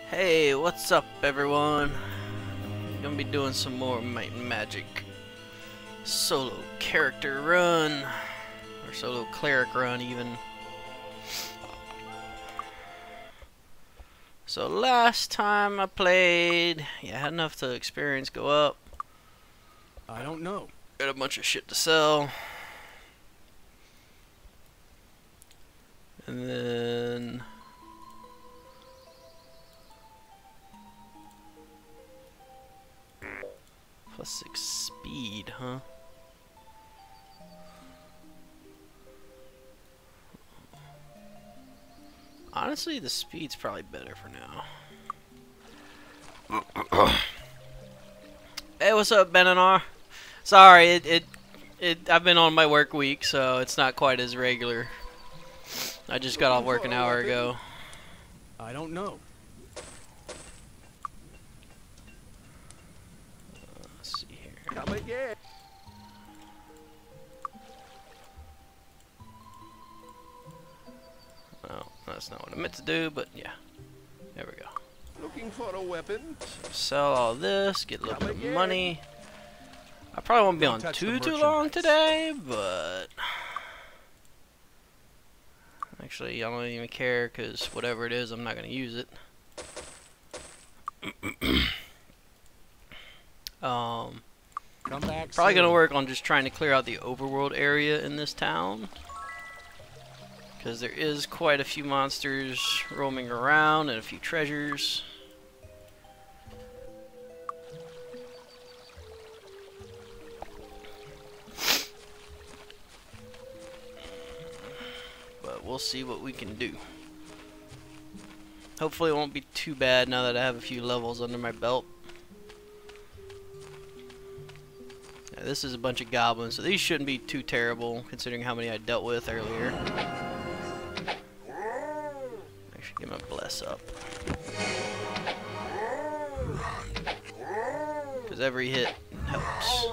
Hey, what's up everyone? Gonna be doing some more Might and Magic solo character run, or solo cleric run even. So last time I played, I had enough to experience go up. I don't know. Got a bunch of shit to sell. And then +6 speed, huh? Honestly, the speed's probably better for now. Hey, what's up, Ben and R? Sorry, I've been on my work week, so it's not quite as regular. I just got off work an hour ago. I don't know. Let's see here. Come again. Oh, that's not what I meant to do, but yeah. There we go. Looking for a weapon. Sell all this, get a little bit of money. I probably won't be on too long today, but actually I don't even care because whatever it is, I'm not going to use it. Come back. Probably going to work on just trying to clear out the overworld area in this town, because there is quite a few monsters roaming around and a few treasures. But we'll see what we can do. Hopefully it won't be too bad now that I have a few levels under my belt. Yeah, this is a bunch of goblins, so these shouldn't be too terrible considering how many I dealt with earlier. I should get my bless up, because every hit helps.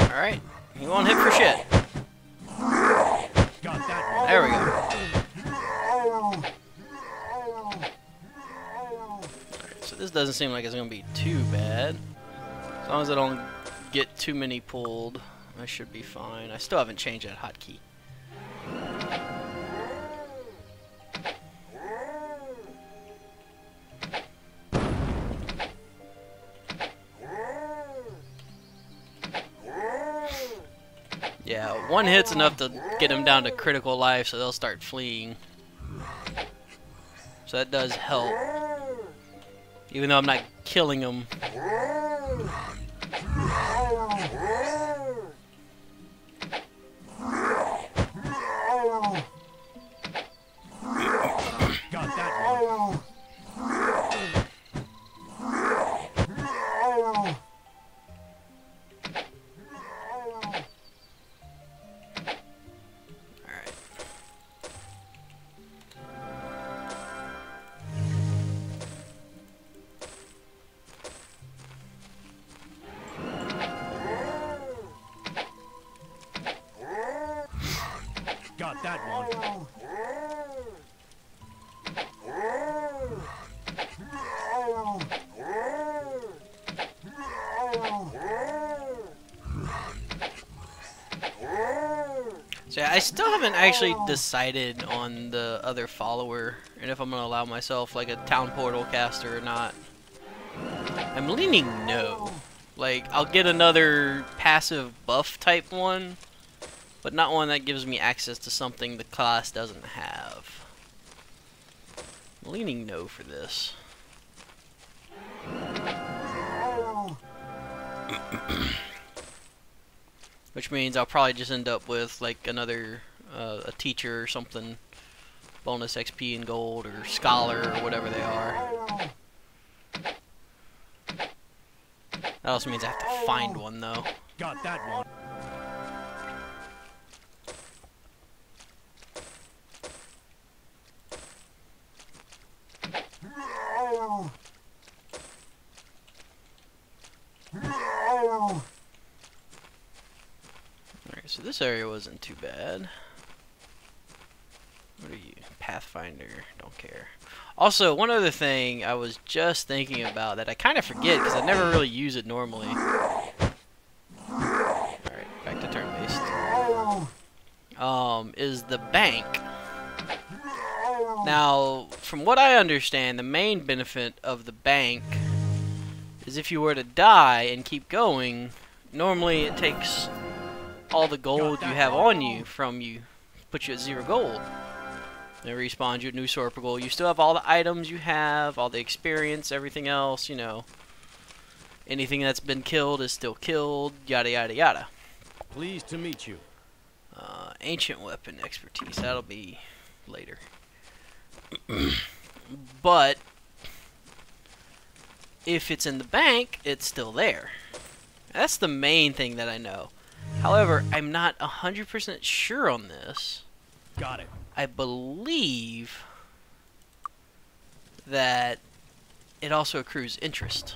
Alright, he won't hit for shit. There we go. Alright, so this doesn't seem like it's going to be too bad. As long as I don't get too many pulled, I should be fine. I still haven't changed that hotkey. Yeah, one hit's enough to get them down to critical life, so they'll start fleeing. So that does help, even though I'm not killing them. Got that one. Got that one. So yeah, I still haven't actually decided on the other follower and if I'm gonna allow myself like a town portal caster or not. I'm leaning no. Like, I'll get another passive buff type one, but not one that gives me access to something the class doesn't have. I'm leaning no for this. Which means I'll probably just end up with like another a teacher or something, bonus XP and gold, or scholar, or whatever they are. That also means I have to find one though. Got that one. Alright, so this area wasn't too bad. What are you? Pathfinder. Don't care. Also, one other thing I was just thinking about that I kind of forget because I never really use it normally. Alright, back to turn-based. Is the bank. Now, from what I understand, the main benefit of the bank is if you were to die and keep going, normally it takes all the gold you have on you from you, puts you at 0 gold. It respawns you a new sword per gold. You still have all the items you have, all the experience, everything else, you know. Anything that's been killed is still killed, yada yada yada. Pleased to meet you. Ancient weapon expertise, that'll be later. But if it's in the bank, it's still there. That's the main thing that I know. However, I'm not 100% sure on this. Got it. I believe that it also accrues interest.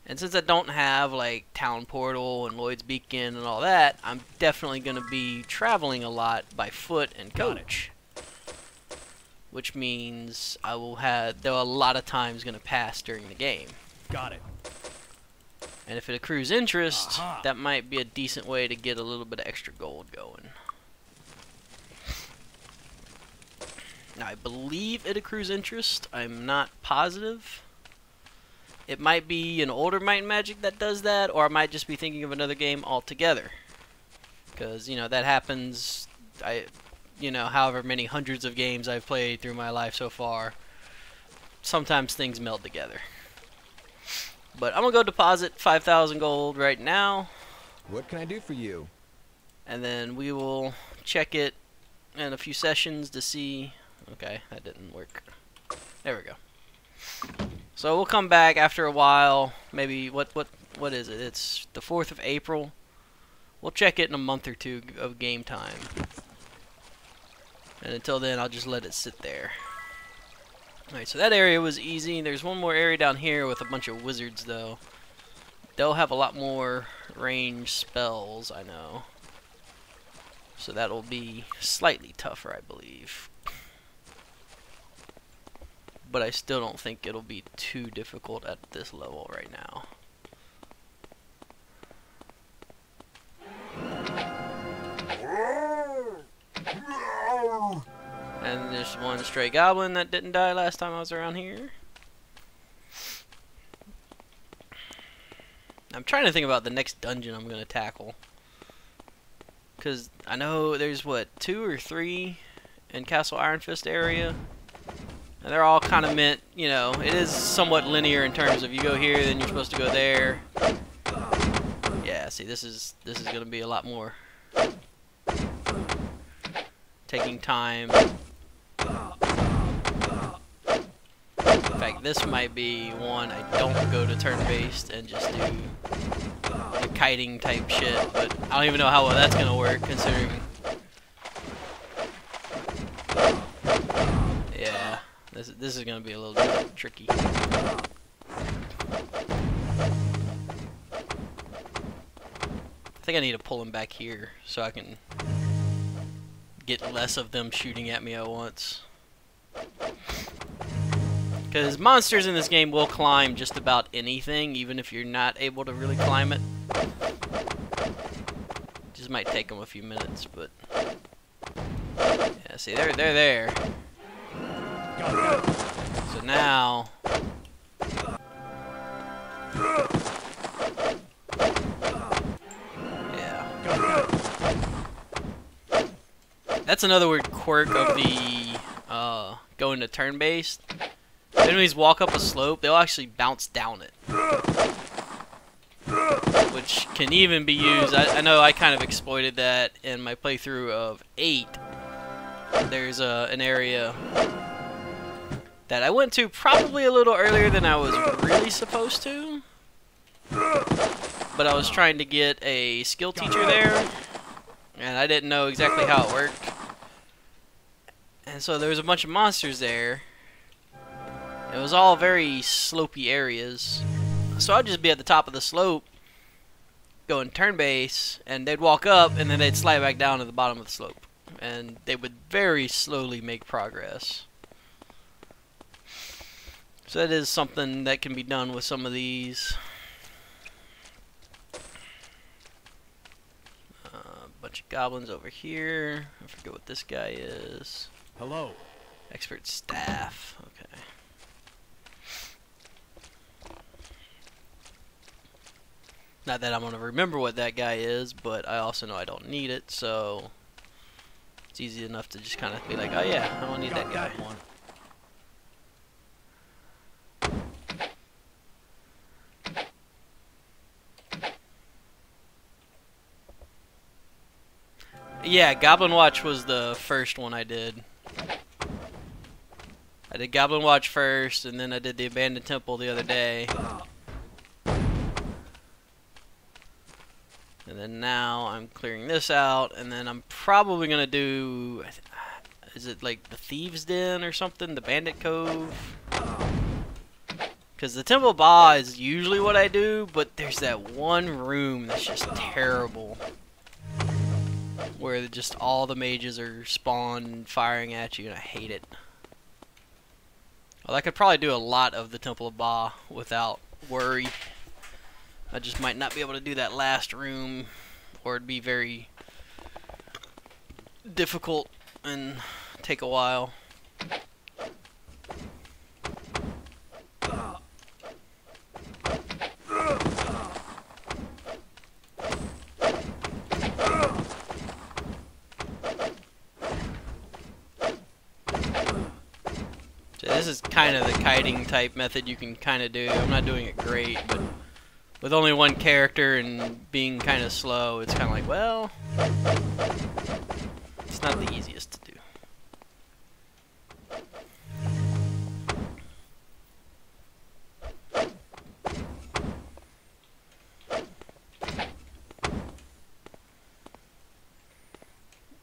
And since I don't have like Town Portal and Lloyd's Beacon and all that, I'm definitely going to be traveling a lot by foot and coach. Which means I will have, there are a lot of times going to pass during the game. Got it. And if it accrues interest, that might be a decent way to get a little bit of extra gold going. Now, I believe it accrues interest. I'm not positive. It might be an older Might and Magic that does that, or I might just be thinking of another game altogether. Because, you know, that happens, you know, however many hundreds of games I've played through my life so far. Sometimes things meld together. But I'm going to go deposit 5,000 gold right now. What can I do for you? And then we will check it in a few sessions to see. Okay, that didn't work. There we go. So we'll come back after a while. Maybe what is it? It's the 4th of April. We'll check it in a month or two of game time. And until then, I'll just let it sit there. Alright, so that area was easy. There's one more area down here with a bunch of wizards, though. They'll have a lot more range spells, I know. So that'll be slightly tougher, I believe. But I still don't think it'll be too difficult at this level right now. And there's one stray goblin that didn't die last time I was around here. I'm trying to think about the next dungeon I'm going to tackle. Because I know there's, what, 2 or 3 in Castle Iron Fist area. And they're all kind of meant, you know, it is somewhat linear in terms of you go here, then you're supposed to go there. Yeah, see, this is going to be a lot more taking time. In fact, this might be one I don't go to turn-based and just do the kiting type shit, but I don't even know how well that's going to work, considering... Yeah, this is going to be a little bit tricky. I think I need to pull him back here so I can get less of them shooting at me at once. Because monsters in this game will climb just about anything, even if you're not able to really climb it. Just might take them a few minutes, but... Yeah, see, they're there. So now... That's another weird quirk of the going to turn-based. Enemies walk up a slope, they'll actually bounce down it. Which can even be used, I know I kind of exploited that in my playthrough of 8. There's an area that I went to probably a little earlier than I was really supposed to. but I was trying to get a skill teacher there, and I didn't know exactly how it worked. And so there was a bunch of monsters there. It was all very slopey areas. So I'd just be at the top of the slope, going turn-based, and they'd walk up, and then they'd slide back down to the bottom of the slope. And they would very slowly make progress. So that is something that can be done with some of these. Bunch of goblins over here. I forget what this guy is. Hello. Expert staff. Okay. Not that I'm going to remember what that guy is, but I also know I don't need it, so it's easy enough to just kind of be like, oh yeah, I don't need that guy. One. Yeah, Goblin Watch was the first one I did. I did Goblin Watch first, and then I did the Abandoned Temple the other day. And then now I'm clearing this out, and then I'm probably going to do... Is it like the Thieves' Den or something? The Bandit Cove? Because the Temple of Ba is usually what I do, but there's that one room that's just terrible. Where just all the mages are spawned firing at you, and I hate it. Well, I could probably do a lot of the Temple of Ba without worry. I just might not be able to do that last room, or it'd be very difficult and take a while. This is kind of the kiting type method you can kind of do. I'm not doing it great, but with only one character and being kind of slow, it's kind of like, well, it's not the easiest to do.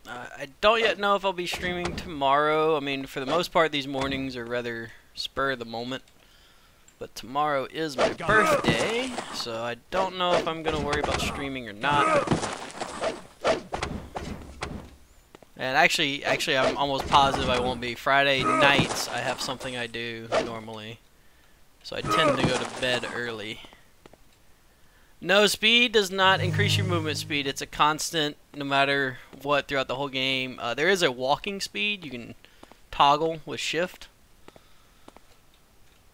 I don't yet know if I'll be streaming tomorrow. I mean, for the most part, these mornings are rather spur of the moment. But tomorrow is my birthday, so I don't know if I'm going to worry about streaming or not. And actually, I'm almost positive I won't be. Friday nights, I have something I do normally. So I tend to go to bed early. No, speed does not increase your movement speed. It's a constant, no matter what, throughout the whole game. There is a walking speed you can toggle with shift.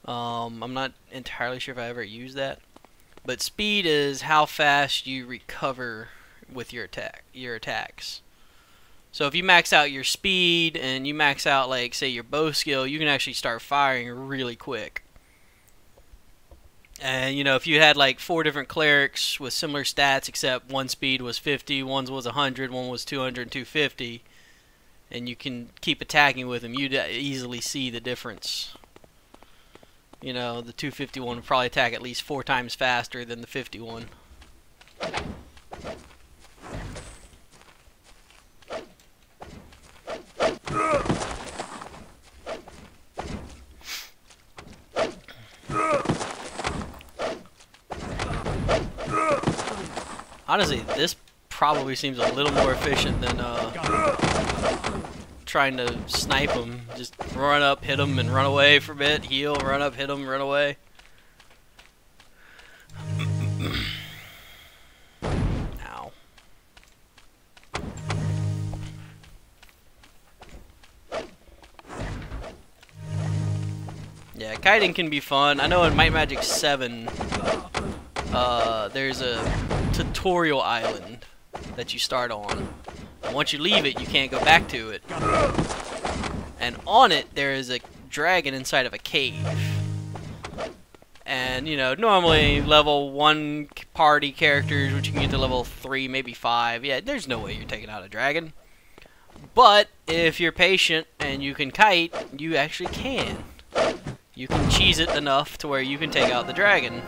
I'm not entirely sure if I ever used that. But speed is how fast you recover with your attacks. So if you max out your speed and you max out, like, say, your bow skill, you can actually start firing really quick. And, you know, if you had like 4 different clerics with similar stats, except one speed was 50, one was 100, one was 200 and 250, and you can keep attacking with them, you'd easily see the difference. You know, the 251 would probably attack at least 4 times faster than the 51. Honestly, this probably seems a little more efficient than trying to snipe them. Just run up, hit them, and run away for a bit. Heal, run up, hit them, run away. Ow. Yeah, kiting can be fun. I know in Might Magic 7, there's a tutorial island that you start on. And once you leave it, you can't go back to it. And on it, there is a dragon inside of a cave. And, you know, normally level 1 party characters, which you can get to level 3, maybe 5. Yeah, there's no way you're taking out a dragon. But if you're patient and you can kite, you actually can. You can cheese it enough to where you can take out the dragon.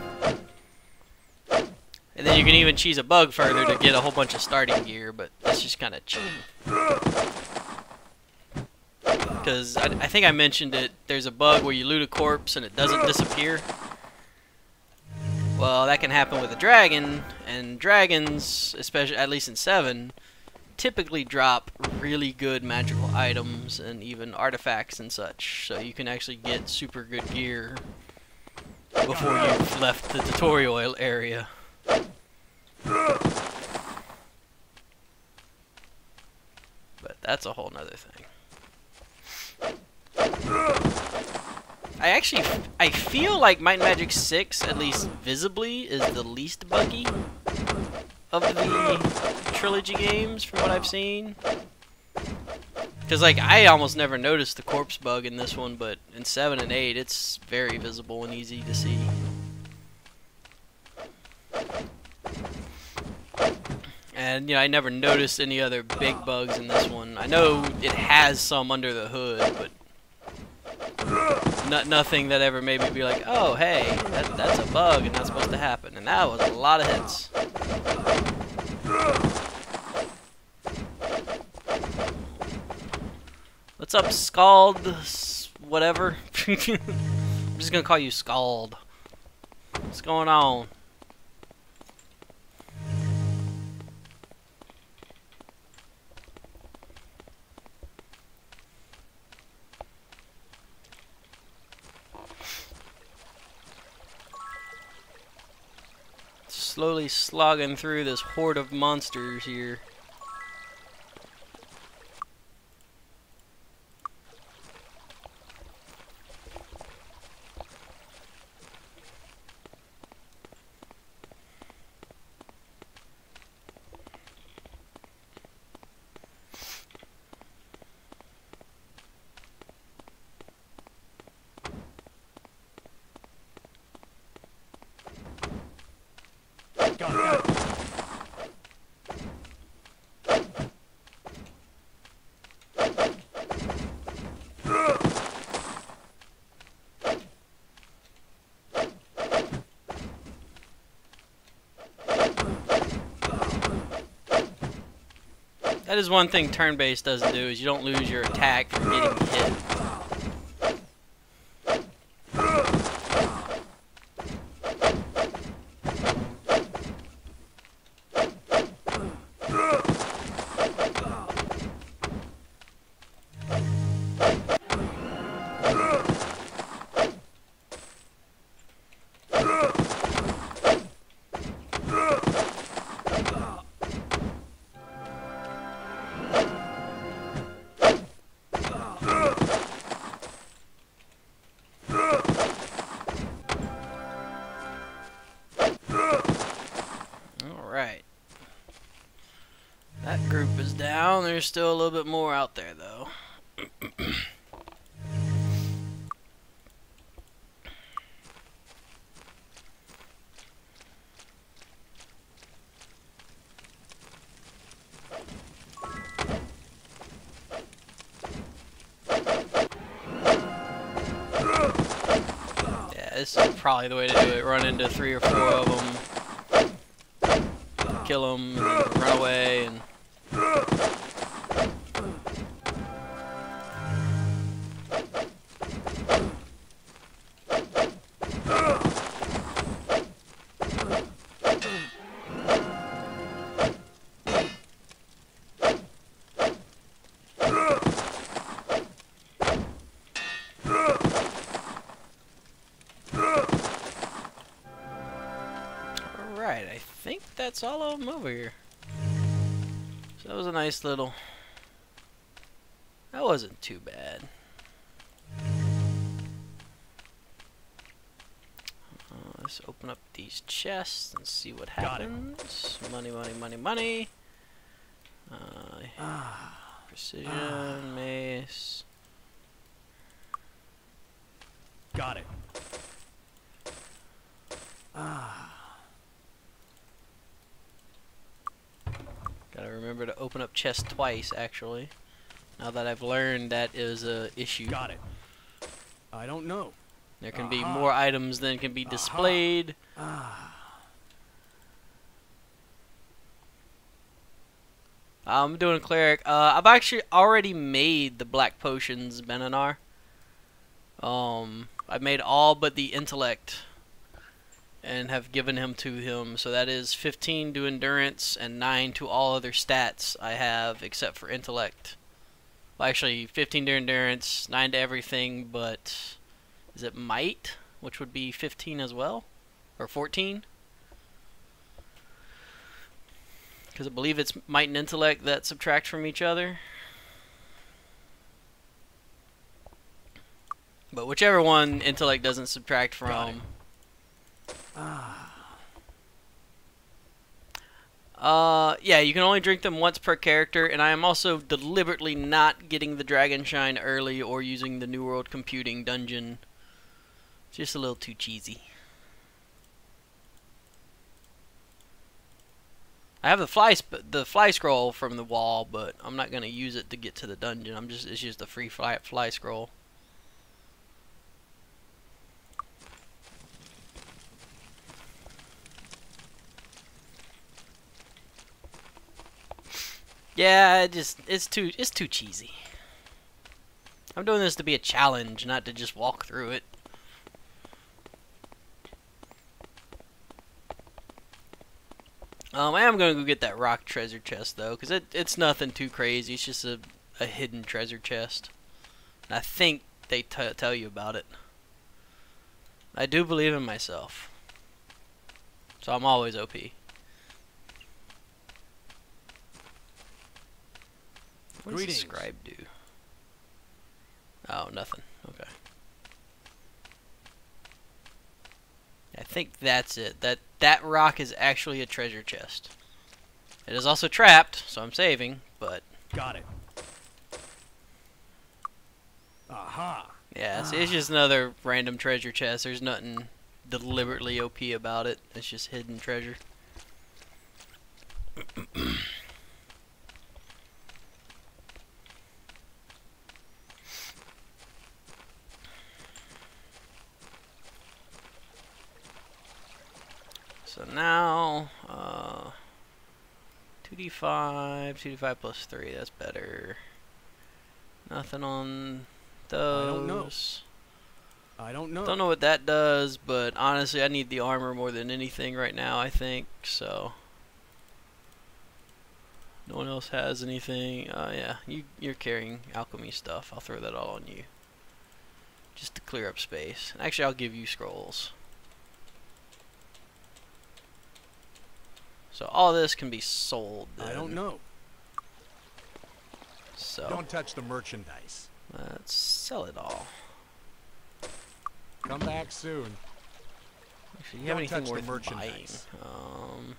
And then you can even cheese a bug further to get a whole bunch of starting gear, but that's just kind of cheap. Because I think I mentioned it, there's a bug where you loot a corpse and it doesn't disappear. Well, that can happen with a dragon, and dragons, especially at least in 7, typically drop really good magical items and even artifacts and such, so you can actually get super good gear before you've left the tutorial area. But that's a whole nother thing. I feel like Might and Magic 6, at least visibly, is the least buggy of the trilogy games from what I've seen. Because, like, I almost never noticed the corpse bug in this one, but in 7 and 8, it's very visible and easy to see. And, you know, I never noticed any other big bugs in this one. I know it has some under the hood, but nothing that ever made me be like, oh, hey, that's a bug and that's supposed to happen. And that was a lot of hits. What's up, Scald? Whatever. I'm just gonna call you Scald. What's going on? Slowly slogging through this horde of monsters here. That is one thing turn-based doesn't do, is you don't lose your attack from getting hit. That group is down. There's still a little bit more out there, though. Yeah, this is probably the way to do it. Run into 3 or 4 of them, kill them, and then run away, and alright, I think that's all of them over here. So that was a nice little... That wasn't too bad. Let's open up these chests and see what happens. Money, money, money, money. Precision, mace. Got it. Gotta remember to open up chests twice, actually. Now that I've learned that is a issue. Got it. I don't know. There can be more items than can be displayed. I'm doing a cleric. I've actually already made the black potions, Benanar. I made all but the intellect and have given him to him. So that is 15 to endurance and 9 to all other stats I have except for intellect. Well, actually, 15 to endurance, 9 to everything, but is it might, which would be 15 as well, or 14? Because I believe it's might and intellect that subtract from each other. But whichever one intellect doesn't subtract from. Yeah, you can only drink them once per character, and I am also deliberately not getting the Dragon Shine early or using the New World Computing dungeon. It's just a little too cheesy. I have the fly scroll from the wall, but I'm not gonna use it to get to the dungeon. It's just a free fly scroll. Yeah, it's too cheesy. I'm doing this to be a challenge, not to just walk through it. I am going to go get that rock treasure chest, though, because it's nothing too crazy. It's just a hidden treasure chest. And I think they tell you about it. I do believe in myself. So I'm always OP. What does the scribe do? Oh, nothing. Okay. I think that's it. That rock is actually a treasure chest. It is also trapped, so I'm saving, but... Got it. Aha! Yeah, see, it's just another random treasure chest. There's nothing deliberately OP about it. It's just hidden treasure. So now, 2d5, 2d5 plus 3, that's better. Nothing on those. I don't know. Don't know what that does, but honestly, I need the armor more than anything right now, I think, so. No one else has anything. Yeah, you're carrying alchemy stuff. I'll throw that all on you. Just to clear up space. Actually, I'll give you scrolls. So all this can be sold then. I don't know. So Don't touch the merchandise. let's sell it all. Come back soon. Actually, do you have Don't anything touch the worth merchandise. buying?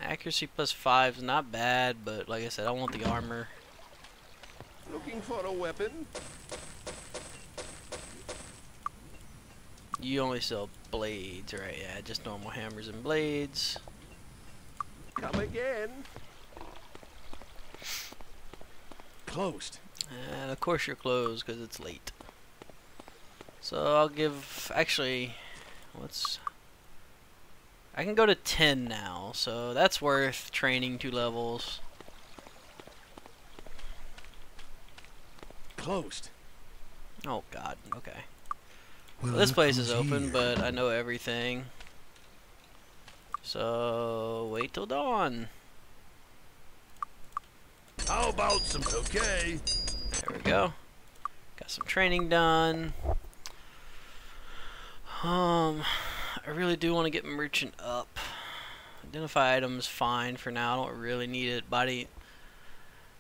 Accuracy plus 5 is not bad, but like I said, I want the armor. Looking for a weapon? You only sell blades, right? Yeah, just normal hammers and blades. Come again. Closed. And of course you're closed because it's late. So I'll give, actually, I can go to 10 now, so that's worth training 2 levels. Closed. Oh god, okay. Well, this place is open, but I know everything. So, wait till dawn. How about some? Okay. There we go. Got some training done. I really do want to get merchant up. Identify items, fine for now. I don't really need it.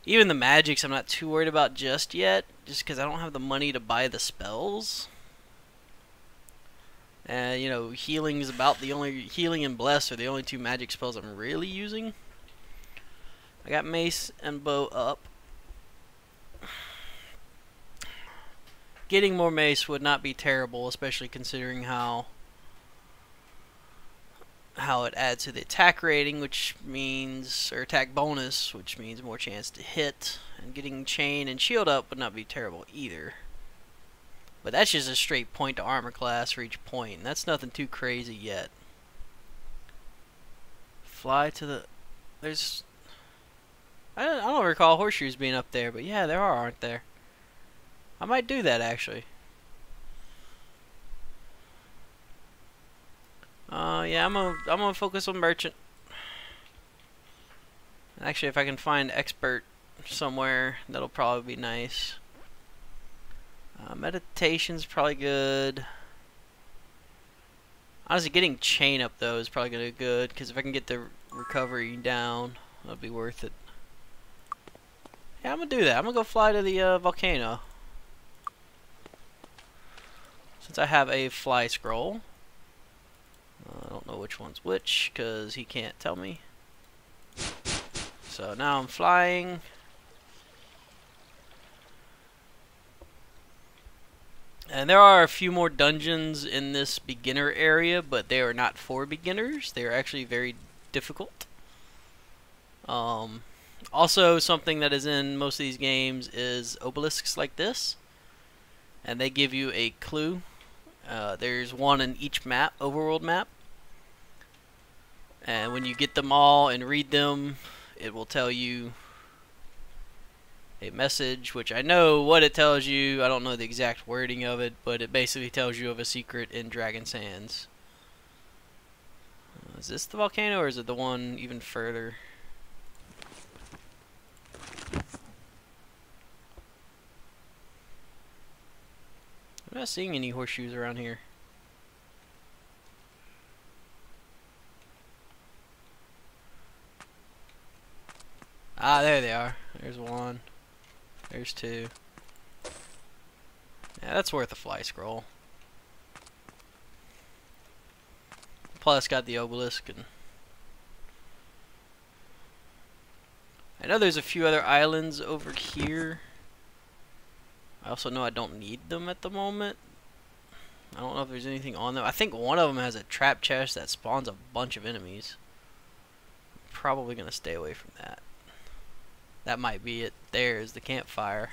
Even the magics, I'm not too worried about just yet, just because I don't have the money to buy the spells. And you know, healing is about the only healing and bless are the only 2 magic spells I'm really using. I got mace and bow up. Getting more mace would not be terrible, especially considering how it adds to the attack rating, which means, or attack bonus, which means more chance to hit. And getting chain and shield up would not be terrible either. But that's just a straight point to armor class for each point, and that's nothing too crazy yet. Fly to the... There's... I don't recall horseshoes being up there, but yeah, there are, aren't there? I might do that, actually. Yeah, I'm gonna focus on merchant. Actually, if I can find expert somewhere, that'll probably be nice. Meditation's probably good. Honestly, getting chain up though is probably gonna be good, because if I can get the recovery down, that'll be worth it. Yeah, I'm gonna do that. I'm gonna go fly to the volcano, since I have a fly scroll. I don't know which one's which, because he can't tell me. So now I'm flying. And there are a few more dungeons in this beginner area, but they are not for beginners. They are actually very difficult. Also, something that is in most of these games is obelisks like this. And they give you a clue. There's one in each map, overworld map. And when you get them all and read them, it will tell you a message, which I know what it tells you. I don't know the exact wording of it, but it basically tells you of a secret in Dragon Sands. Is this the volcano, or is it the one even further? I'm not seeing any horseshoes around here. Ah, there they are. There's one. There's two. Yeah, that's worth a fly scroll. Plus, got the obelisk, and I know there's a few other islands over here. I also know I don't need them at the moment. I don't know if there's anything on them. I think one of them has a trap chest that spawns a bunch of enemies. I'm probably gonna stay away from that. That might be it. There's the campfire.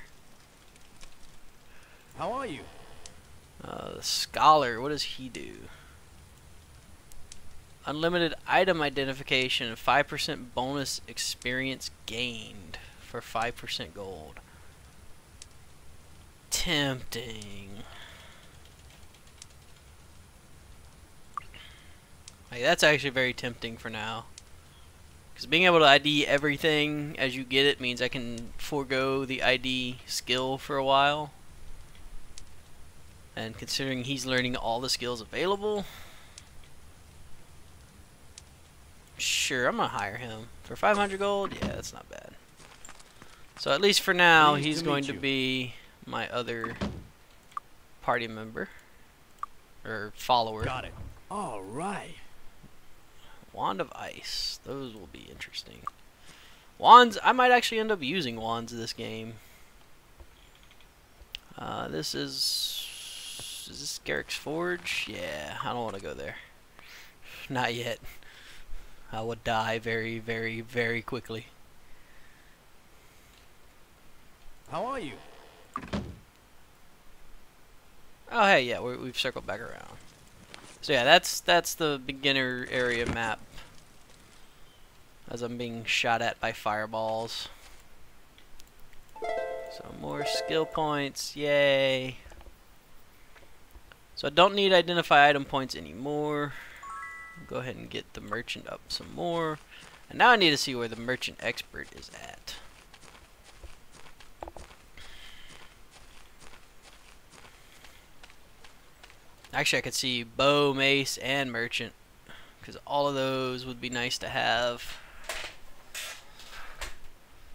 How are you? The scholar, what does he do? Unlimited item identification, 5% bonus experience gained for 5% gold. Tempting. Like, that's actually very tempting for now. Because being able to ID everything as you get it means I can forego the ID skill for a while. And considering he's learning all the skills available, sure, I'm gonna hire him for 500 gold. Yeah, that's not bad. So at least for now, he's going to be my other party member or follower. Got it. All right. Wand of Ice. Those will be interesting. Wands. I might actually end up using wands this game. This is this Cleric's Forge? Yeah, I don't want to go there. Not yet. I would die very, very, very quickly. How are you? Oh, hey, yeah, we've circled back around. So yeah, that's the beginner area map. As I'm being shot at by fireballs. So more skill points, yay. So I don't need identify item points anymore. Go ahead and get the merchant up some more. And now I need to see where the merchant expert is at. Actually, I could see bow, mace, and merchant, because all of those would be nice to have.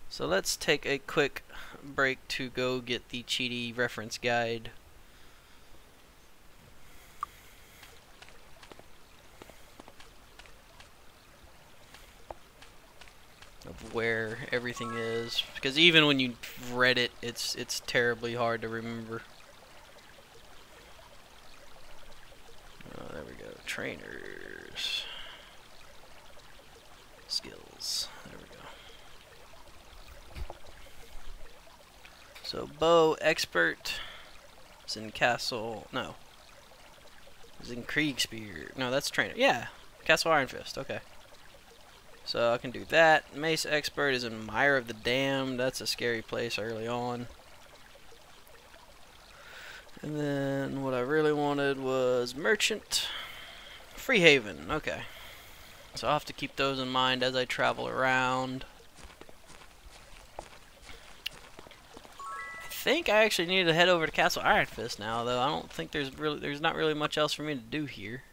So let's take a quick break to go get the cheaty reference guide. Of where everything is, because even when you read it, it's terribly hard to remember. Oh, there we go. Trainers. Skills. There we go. So bow expert is in castle. No. Is in Krieg Spear. No, that's trainer. Yeah. Castle Iron Fist. Okay. So I can do that. Mace Expert is in Mire of the Damned. That's a scary place early on. And then what I really wanted was Merchant. Freehaven, okay. So I'll have to keep those in mind as I travel around. I think I actually need to head over to Castle Iron Fist now, though. I don't think there's not really much else for me to do here.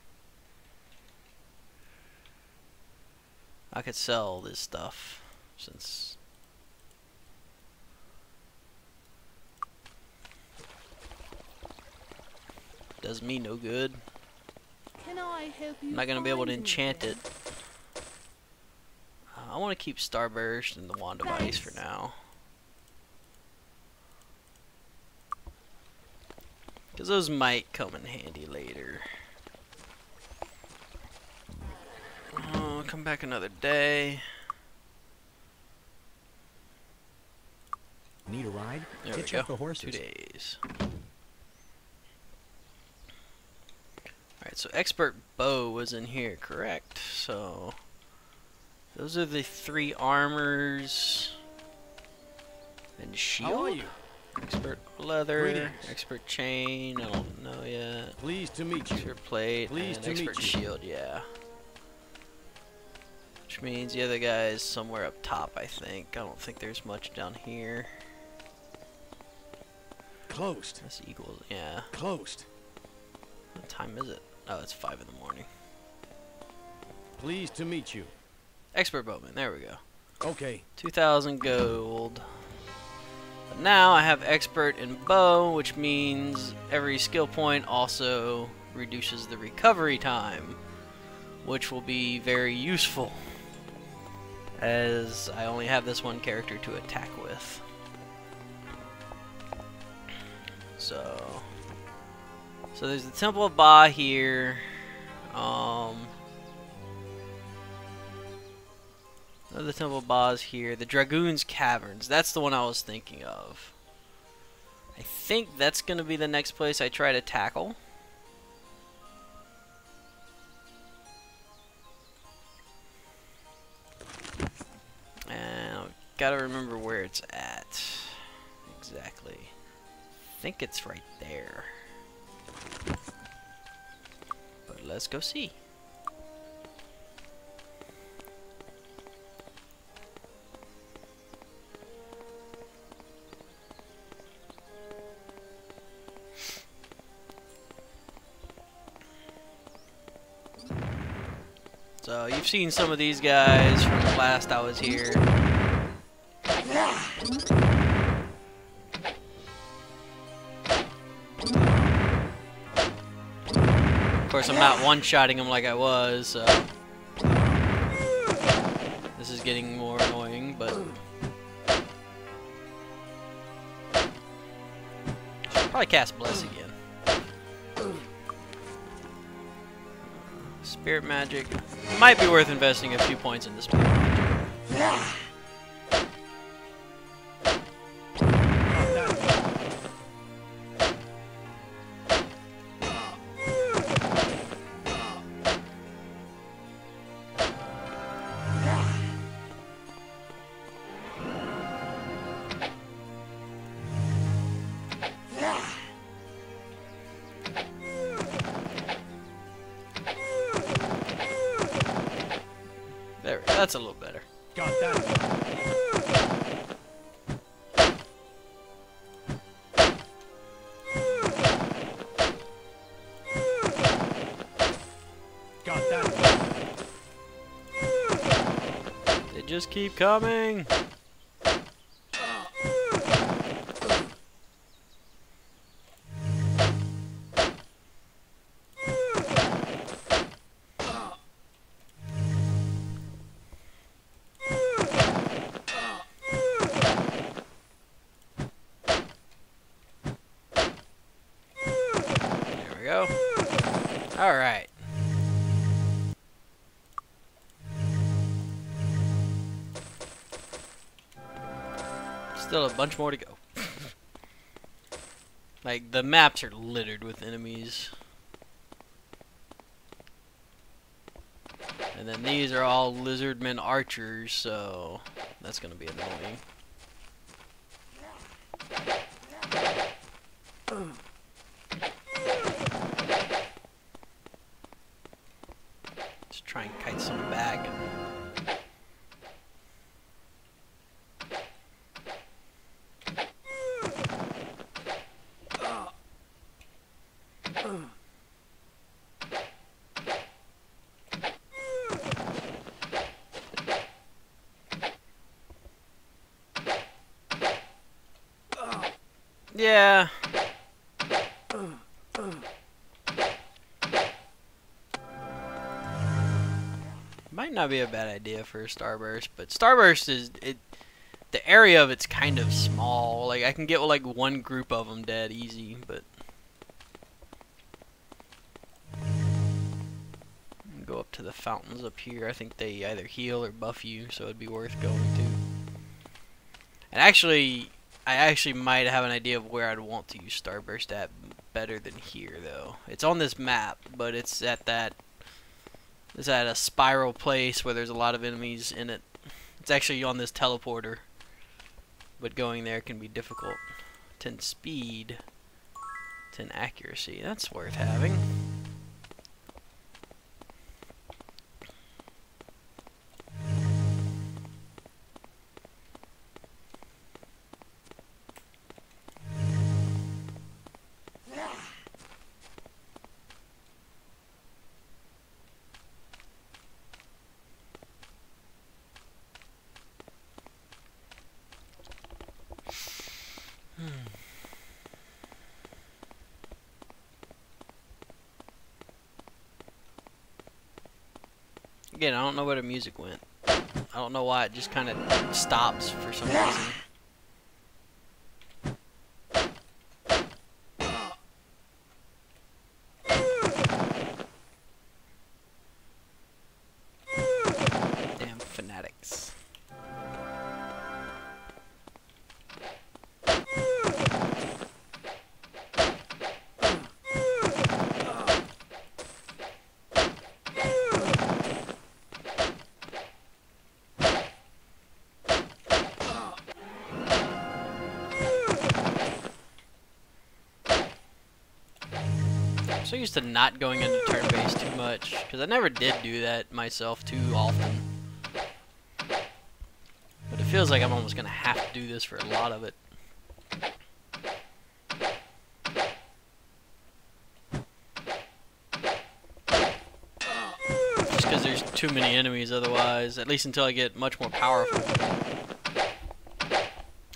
I could sell this stuff since does me no good. Can I help you? I'm not gonna be able to enchant it. I want to keep Starburst and the Wand of Ice for now, because those might come in handy later. Come back another day. Need a ride? There we Hitch go. up the horses. 2 days. Alright, so Expert Bow was in here, correct? So those are the 3 armors and shield. How are you? Expert Leather, Greetings. Expert Chain, I don't know yet. Pleased to meet you. Expert Plate, Pleased and to Expert meet you. Shield, yeah. Which means the other guy is somewhere up top, I think. I don't think there's much down here. Closed. That's equals, yeah. Closed. What time is it? Oh, it's 5 in the morning. Pleased to meet you. Expert Bowman, there we go. Okay. 2,000 gold. But now I have Expert in Bow, which means every skill point also reduces the recovery time, which will be very useful, as I only have this one character to attack with. So there's the Temple of Ba here. The Temple of Ba is here. The Dragoon's Caverns. That's the one I was thinking of. I think that's going to be the next place I try to tackle. And I've got to remember where it's at. Exactly. I think it's right there. But let's go see. So you've seen some of these guys from the last I was here. Of course, I'm not one-shotting them like I was, so this is getting more annoying, but should probably cast Bless again. Spirit Magic. Might be worth investing a few points into Spirit Magic. There, that's a little better. Got that. Got that. They just keep coming. There we go. All right. Still a bunch more to go. Like, the maps are littered with enemies. And And then these are all lizardmen archers, so that's gonna be annoying. Just try and kite some back. Yeah. Might not be a bad idea for a starburst, but starburst is the area of it's kind of small. Like I can get like one group of them dead easy, but go up to the fountains up here. I think they either heal or buff you, so it'd be worth going to. And actually, I actually might have an idea of where I'd want to use starburst at better than here, though. It's on this map, but it's at a spiral place where there's a lot of enemies in it. It's actually on this teleporter, but going there can be difficult. 10 speed, 10 accuracy. That's worth having. Again, I don't know where the music went. I don't know why it just kind of stops for some reason. Damn fanatics. I'm so used to not going into turn-based too much, because I never did do that myself too often. But it feels like I'm almost going to have to do this for a lot of it. Just because there's too many enemies otherwise, at least until I get much more powerful.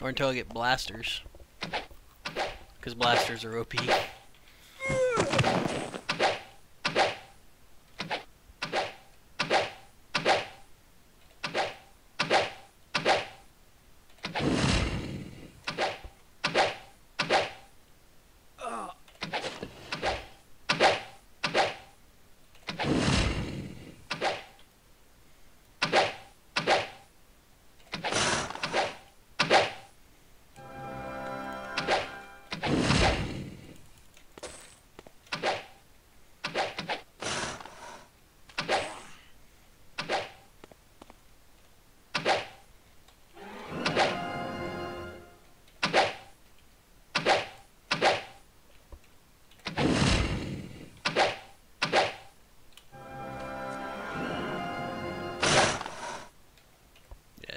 Or until I get blasters. Because blasters are OP.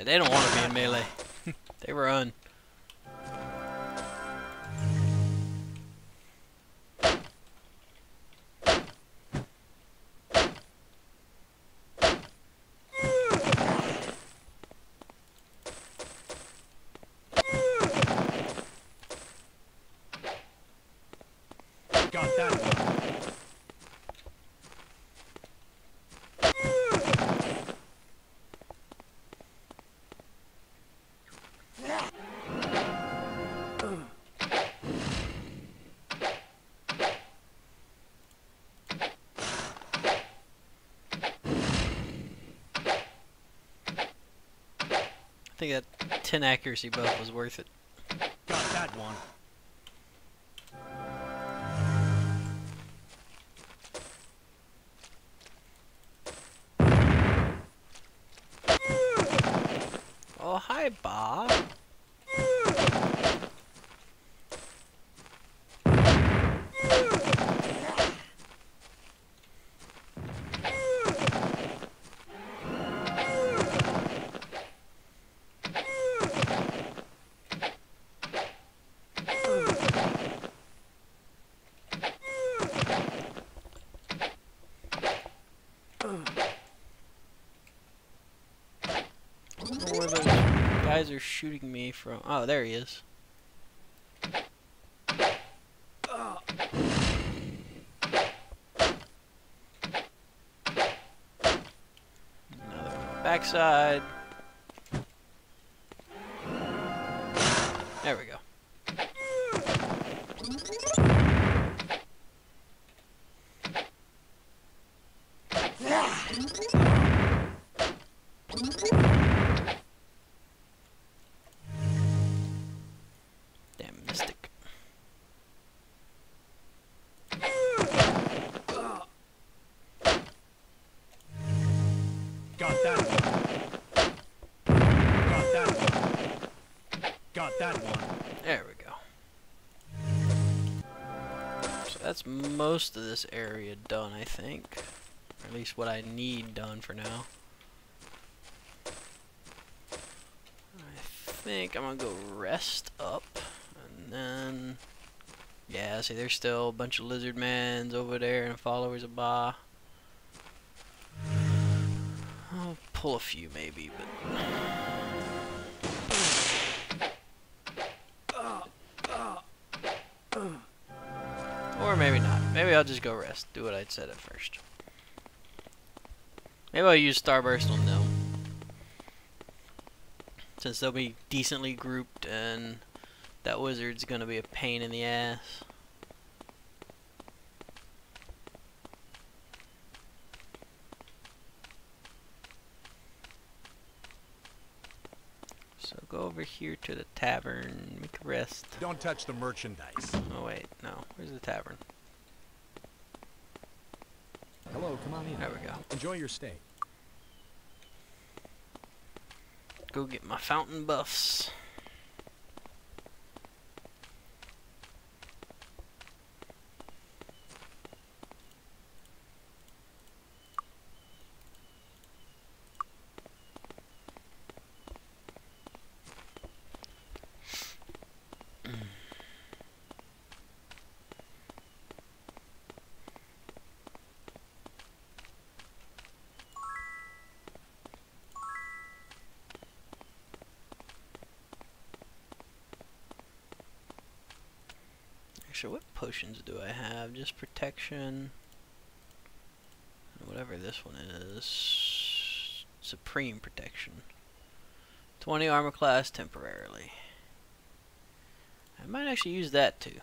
They don't want to be in melee. They run. Got that one. I think that 10 accuracy buff was worth it. Got that one. Oh, hi, Bob. Where those guys are shooting me from? Oh, there he is. Another one. Backside. There we go. Damn mystic. Got that one. Got that one. Got that one. There we go. So that's most of this area done, I think. Or at least what I need done for now. I think I'm gonna go rest up, and then yeah, see there's still a bunch of lizard mans over there and followers of Ba. I'll pull a few maybe, but or maybe not. Maybe I'll just go rest. Do what I'd said at first. Maybe I'll use Starburst on them, since they'll be decently grouped and that wizard's gonna be a pain in the ass. So go over here to the tavern, make a rest. Don't touch the merchandise. Oh wait, no. Where's the tavern? Hello, come on in. There we go. Enjoy your stay. Go get my fountain buffs. Actually, what potions do I have? Just protection. Whatever this one is. Supreme protection. 20 armor class temporarily. I might actually use that too.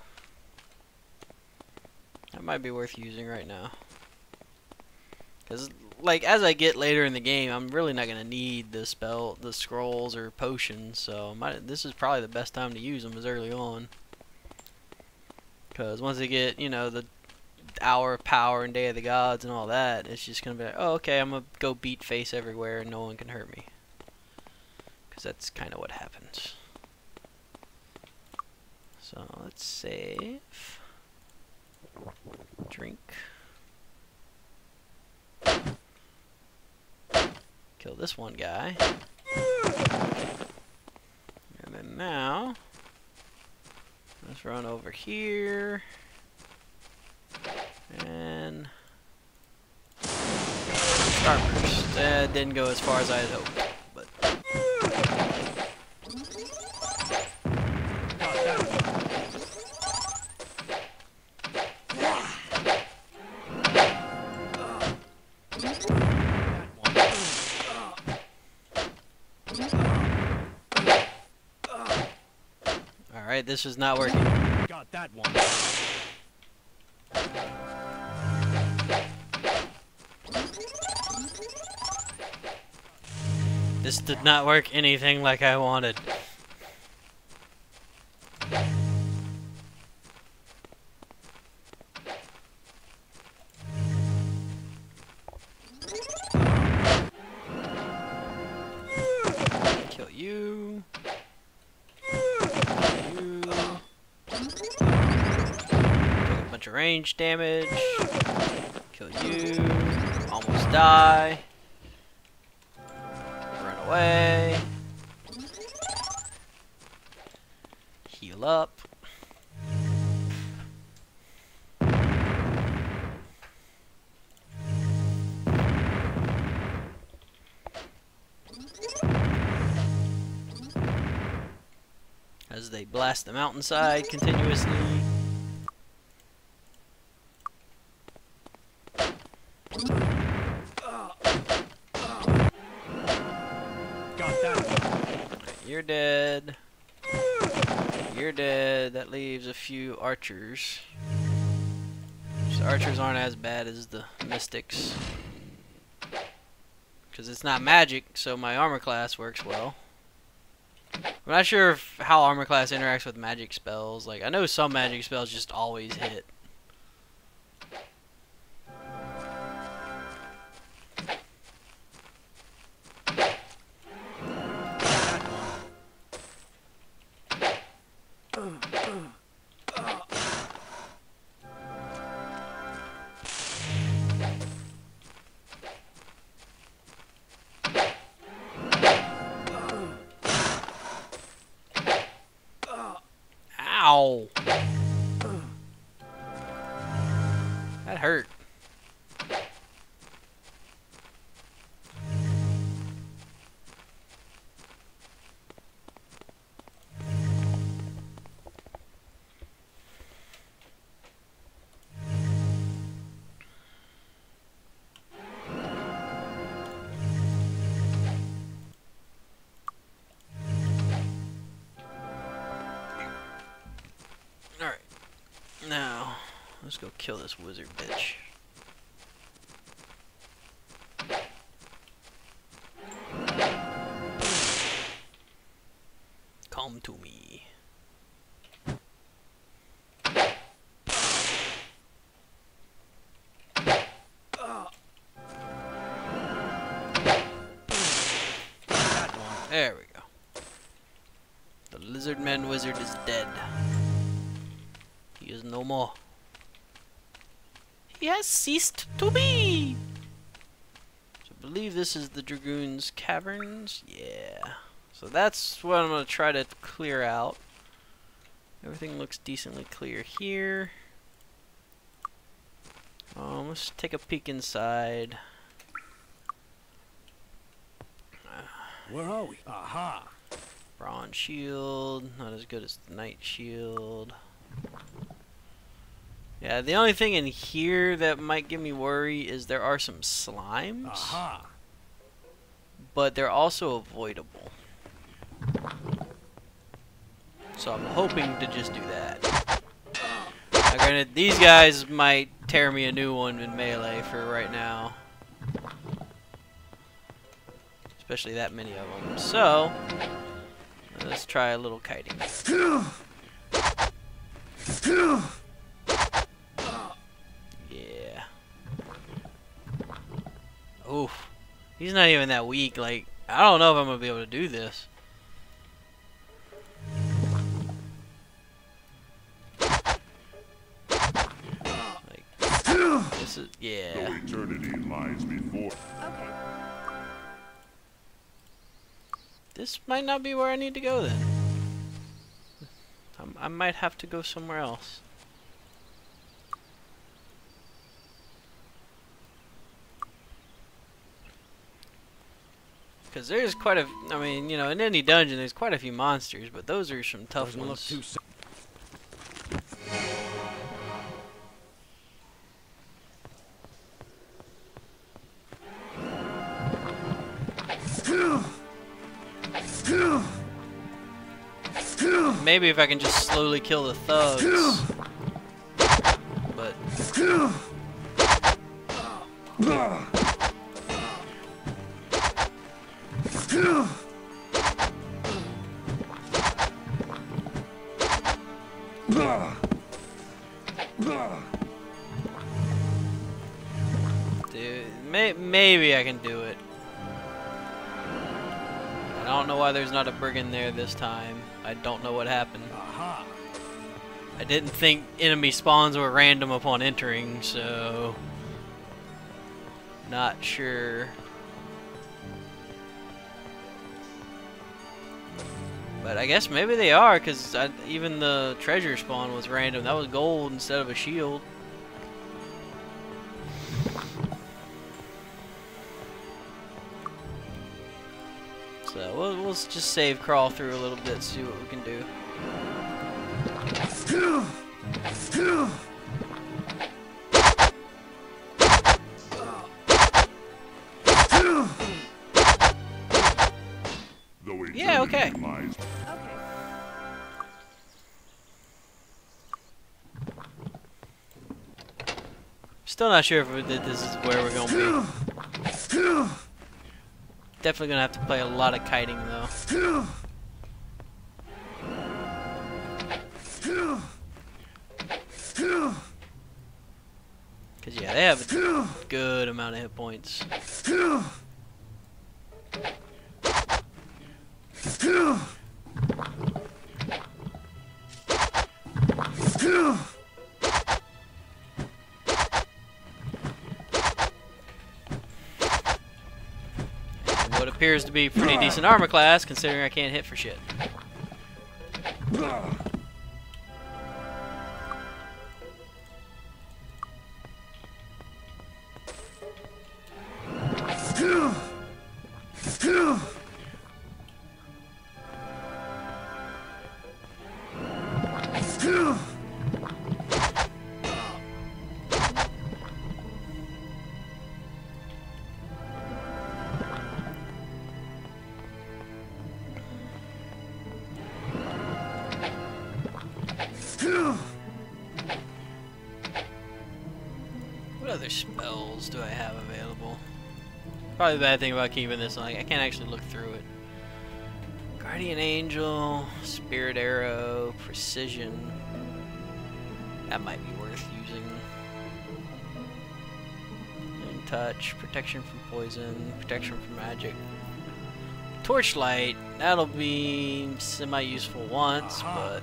That might be worth using right now. Because, like, as I get later in the game, I'm really not going to need the scrolls or potions. So, this is probably the best time to use them is early on. Because once they get, you know, the hour of power and day of the gods and all that, it's just going to be like, oh, okay, I'm going to go beat face everywhere and no one can hurt me. Because that's kind of what happens. So, let's save. Drink. Kill this one guy. And then now, let's run over here. And Starburst. That didn't go as far as I had hoped, but alright, this is not working. Got that one. This did not work anything like I wanted. Kill you. You. Take a bunch of range damage. Kill you. Almost die. Run away. Heal up. As they blast the mountainside continuously. Got that. You're dead. You're dead. That leaves a few archers. So archers aren't as bad as the mystics. Because it's not magic, so my armor class works well. I'm not sure how armor class interacts with magic spells. Like, I know some magic spells just always hit. Ow! That hurt. Alright. Now, let's go kill this wizard bitch. Come to me. There we go. The lizard man wizard is dead. He is no more. He has ceased to be! So I believe this is the Dragoon's Caverns. Yeah. So that's what I'm going to try to clear out. Everything looks decently clear here. Let's take a peek inside. Where are we? Aha! Bronze shield, not as good as the knight shield. Yeah, the only thing in here that might give me worry is there are some slimes. Aha! But they're also avoidable. So I'm hoping to just do that. Now, granted, these guys might tear me a new one in melee for right now. Especially that many of them. So, let's try a little kiting. Yeah. Oof. He's not even that weak. Like, I don't know if I'm going to be able to do this. Like, this is, yeah. No eternity lies before. Okay. This might not be where I need to go then. I might have to go somewhere else. Because there's quite a, I mean, you know, in any dungeon there's quite a few monsters, but those are some tough Doesn't look ones. too safe. Maybe if I can just slowly kill the thugs. But dude, maybe I can do it. I don't know why there's not a brigand there this time. I don't know what happened. Aha! I didn't think enemy spawns were random upon entering, so not sure. But I guess maybe they are, because even the treasure spawn was random. That was gold instead of a shield. So we'll just save, crawl through a little bit, see what we can do. Yeah, okay. Still not sure if this is where we're gonna be. Definitely gonna have to play a lot of kiting though. Cause yeah, they have a good amount of hit points. What appears to be pretty decent armor class, considering I can't hit for shit. What other spells do I have available? Probably the bad thing about keeping this on, I can't actually look through it. Guardian Angel, Spirit Arrow, Precision. That might be worth using. And Touch, Protection from Poison, Protection from Magic. Torchlight, that'll be semi-useful once, but...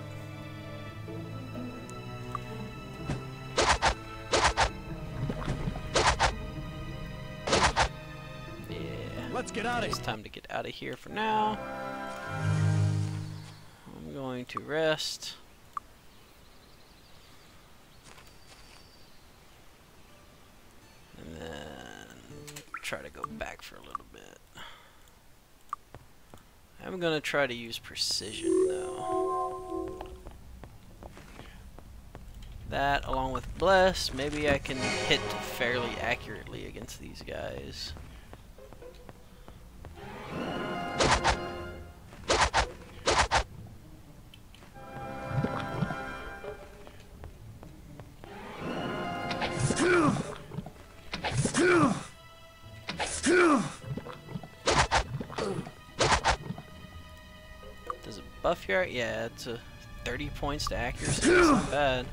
Let's get out of here. It's time to get out of here for now. I'm going to rest. And then try to go back for a little bit. I'm going to try to use precision though. That along with bless, maybe I can hit fairly accurately against these guys. Does it buff your? Yeah, it's a 30 points to accuracy. That's not bad.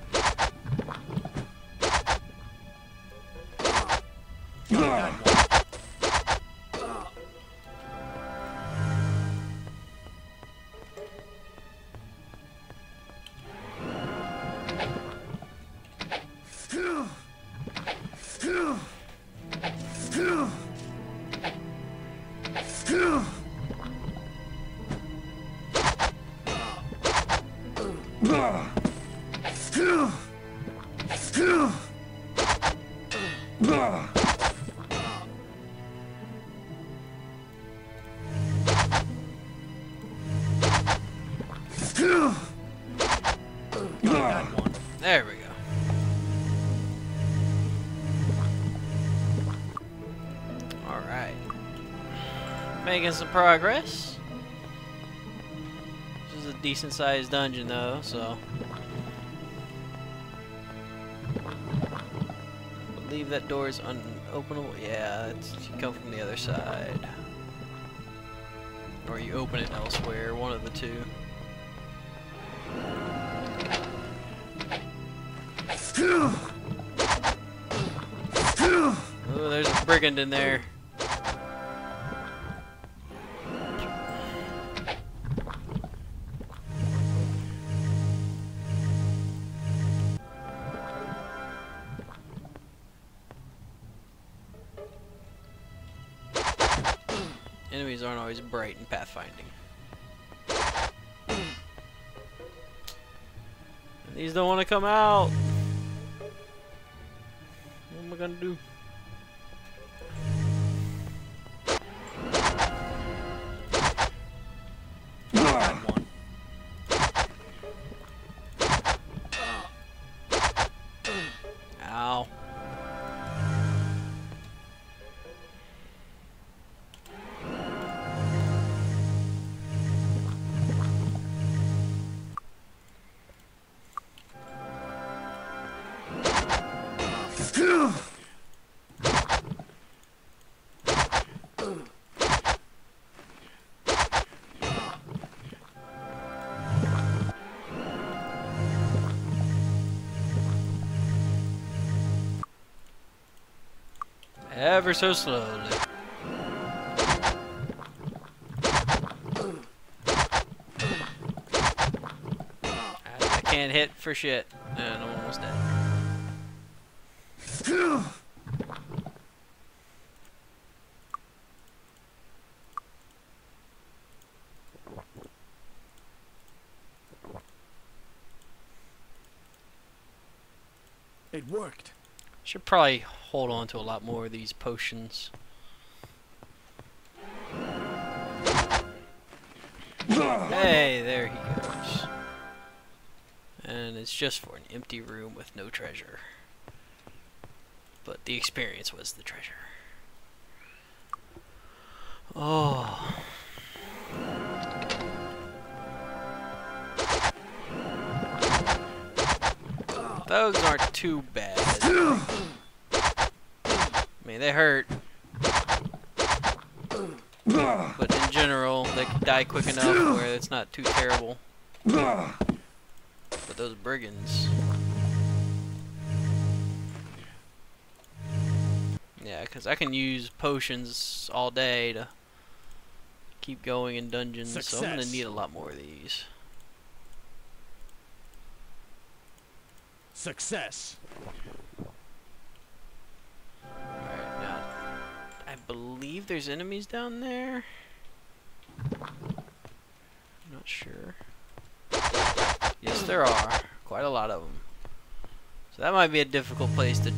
There we go. Alright. Making some progress. This is a decent sized dungeon though, so. I believe that door is unopenable. Yeah, you come from the other side. Or you open it elsewhere, one of the two. Oh, there's a brigand in there. Enemies aren't always bright in pathfinding. And these don't want to come out. What am I gonna do? One. Ow. Ever so slowly. I can't hit for shit. And I'm almost dead. It worked. Should probably hold on to a lot more of these potions. Hey, there he goes. And it's just for an empty room with no treasure. But the experience was the treasure. Oh. Those aren't too bad. I mean, they hurt. But in general, they can die quick enough where it's not too terrible. But those brigands. Yeah, because I can use potions all day to keep going in dungeons, so I'm going to need a lot more of these. Success. Alright, now, I believe there's enemies down there. I'm not sure. Yes, there are. Quite a lot of them. So that might be a difficult place to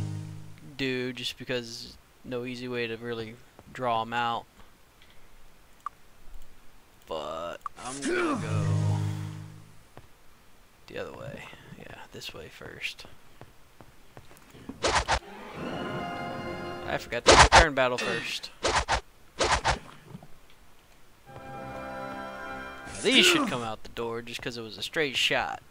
do, just because no easy way to really draw them out. But I'm gonna go the other way. Yeah, this way first. I forgot to do the turn battle first. Now, these should come out the door just because it was a straight shot.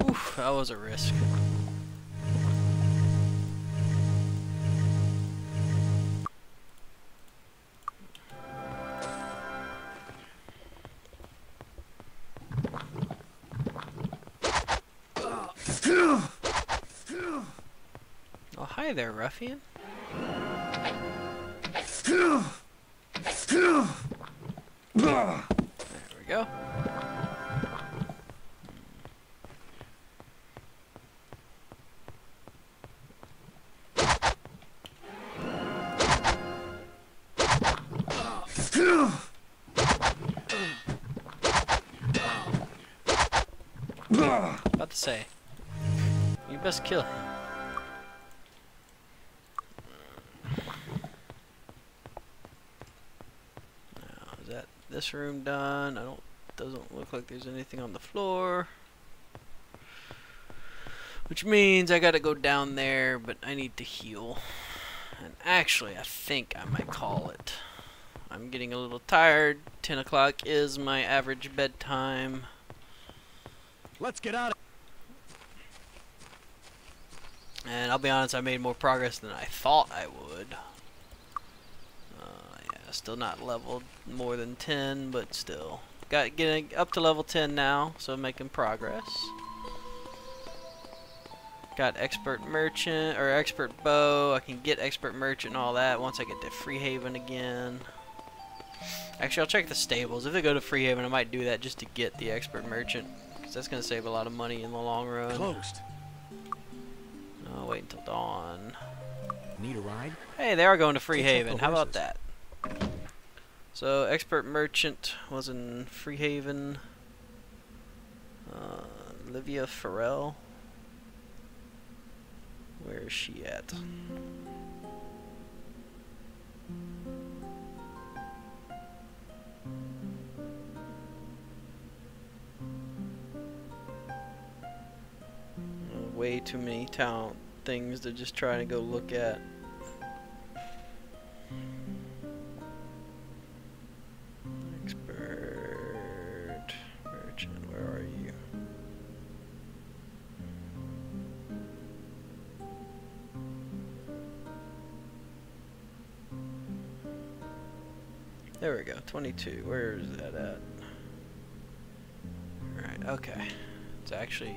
Oof, that was a risk. Oh, hi there, ruffian. There we go. About to say, you best kill him. Now, is that this room done? Doesn't look like there's anything on the floor. Which means I gotta go down there, but I need to heal. And actually, I think I might call it. I'm getting a little tired. 10 o'clock is my average bedtime. Let's get out of And I'll be honest, I made more progress than I thought I would. Yeah, still not leveled more than 10, but still. Getting up to level 10 now, so making progress. Got expert merchant, or expert bow. I can get expert merchant and all that once I get to Freehaven again. Actually, I'll check the stables. If they go to Freehaven, I might do that just to get the expert merchant, because that's going to save a lot of money in the long run. closed. Oh, wait until dawn. Need a ride? Hey, they are going to Check the Freehaven. How about horses. that? So, expert merchant was in Freehaven. Livia Farrell. Where is she at? Way too many town things to just try to go look at. Expert merchant, where are you? There we go, 22. Where is that at? Alright, okay. It's actually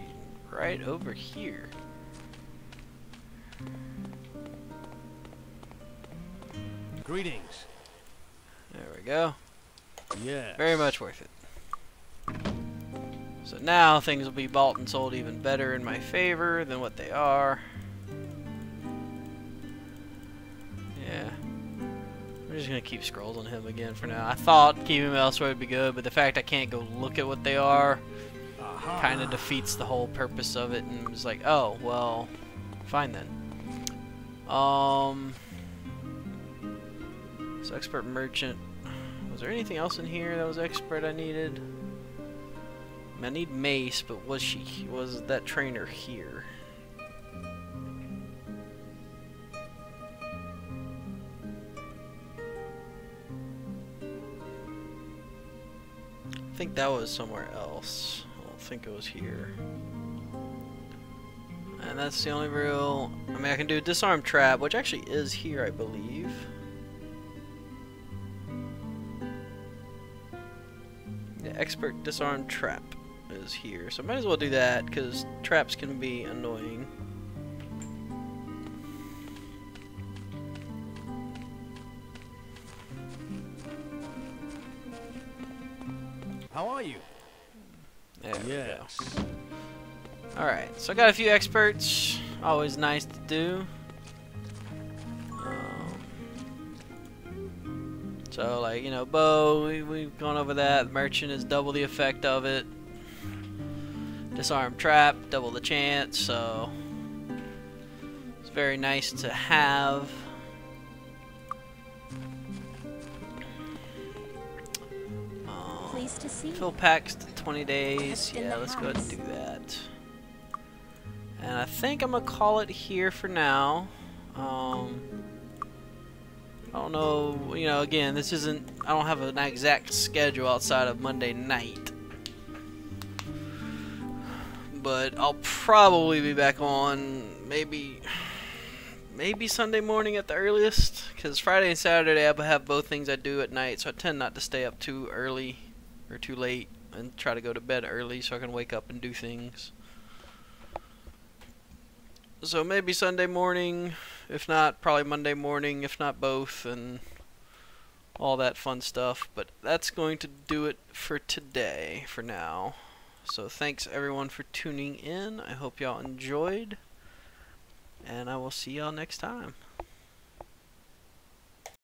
right over here. Greetings. There we go. Yes. Very much worth it. So now things will be bought and sold even better in my favor than what they are. Yeah. I'm just gonna keep scrolls on him again for now. I thought keeping him elsewhere would be good, but the fact I can't go look at what they are kind of defeats the whole purpose of it, and it's like, oh, well, fine then. So expert merchant. Was there anything else in here that was expert I needed? I need mace, but was that trainer here? I think that was somewhere else. I don't think it was here. And that's the only real... I mean, I can do disarm trap, which actually is here, I believe. Yeah, expert disarm trap is here. So I might as well do that, because traps can be annoying. How are you? There we go. Yes. Alright, so I got a few experts. Always nice to do. So, like, you know, bow, we've gone over that. Merchant is double the effect of it. Disarm trap, double the chance, so it's very nice to have. Pleased to see you. Fill packs to 20 days. Guest in Yeah, the let's go ahead and house. do that. And I think I'm gonna call it here for now. I don't know, you know, again, this isn't, I don't have an exact schedule outside of Monday night. But I'll probably be back on maybe Sunday morning at the earliest, because Friday and Saturday I have both things I do at night, so I tend not to stay up too early or too late, and try to go to bed early so I can wake up and do things. So maybe Sunday morning, if not, probably Monday morning, if not both, and all that fun stuff. But that's going to do it for today, for now. So thanks everyone for tuning in. I hope y'all enjoyed, and I will see y'all next time.